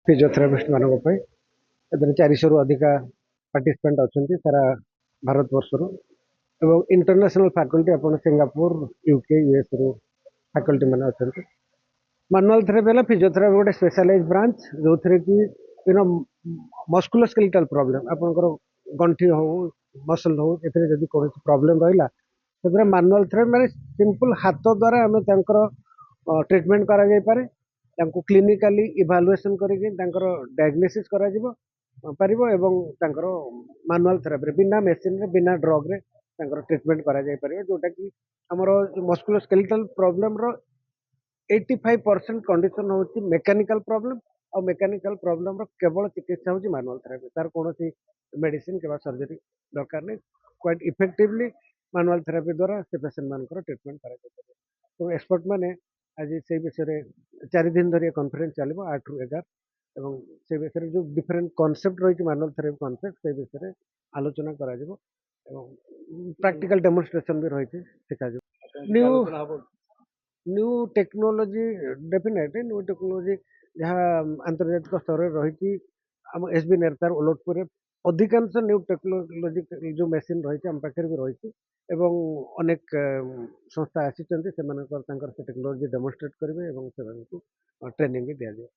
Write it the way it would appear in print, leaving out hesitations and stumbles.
physiotherapist मानक पे एथरे 400 रु अधिका पार्टिसिपेंट अछंती सारा भारत वर्ष रु एवं इंटरनेशनल फैकल्टी अपन सिंगापुर यूके यूएस रु फैकल्टी माने अछंती मैनुअल थेरेपी है फिजियोथेरापी गोटे स्पेशलाइज ब्रांच जो थे कि इन मस्कुलोस्केलेटल प्रॉब्लम आपनकर गंठी हो मसल हो एथरे जदी कोन प्रॉब्लम रहिला से मैनुअल थेरेपी माने सिंपल हाथ द्वारा आम ट्रीटमेंट करा जाय पारे क्लिनिकाली इभालुएसन करके डायग्नोसिस करा जिवो पारिबो एवं मैनुअल थेरेपी बिना मेसिन रे बिना ड्रग रे ट्रीटमेंट करा जाय पारे जोटा कि हमर मस्कुलोस्केलेटल प्रॉब्लम रो 85% कंडीशन होची मेकानिकल प्रॉब्लम और मेकानिकल प्रॉब्लम रो केवल चिकित्सा होची मैनुअल थेरेपी तार कोनोसी मेडिसिन के सर्जरी दरकार नहीं क्वाइट इफेक्टिवली मैनुअल थेरेपी द्वारा से पेशेंट मानकर ट्रीटमेंट करा जाय पारे तो एक्सपर्ट माने आज से विषय 4 दिन धरी कॉन्फ्रेंस चलो 8 रु 11 एवं से विषय जो डिफरेंट कॉन्सेप्ट रही मैनुअल थेरेपी कॉन्सेप्ट से विषय आलोचना करा जिवो एवं प्रैक्टिकल डेमोन्स्ट्रेशन भी रही Shikha new new technology definitely new technology जहाँ आंतर्जातिक स्तर रही आम एसबी नेतार ओलटपुर अधिकांश न्यू टेक्नोलोजी जो मेसीन रही आम पाखे भी रही एवं अनेक संस्था आसी टेक्नोलोजी डेमोन्स्ट्रेट करेंगे ट्रेनिंग भी दि जाए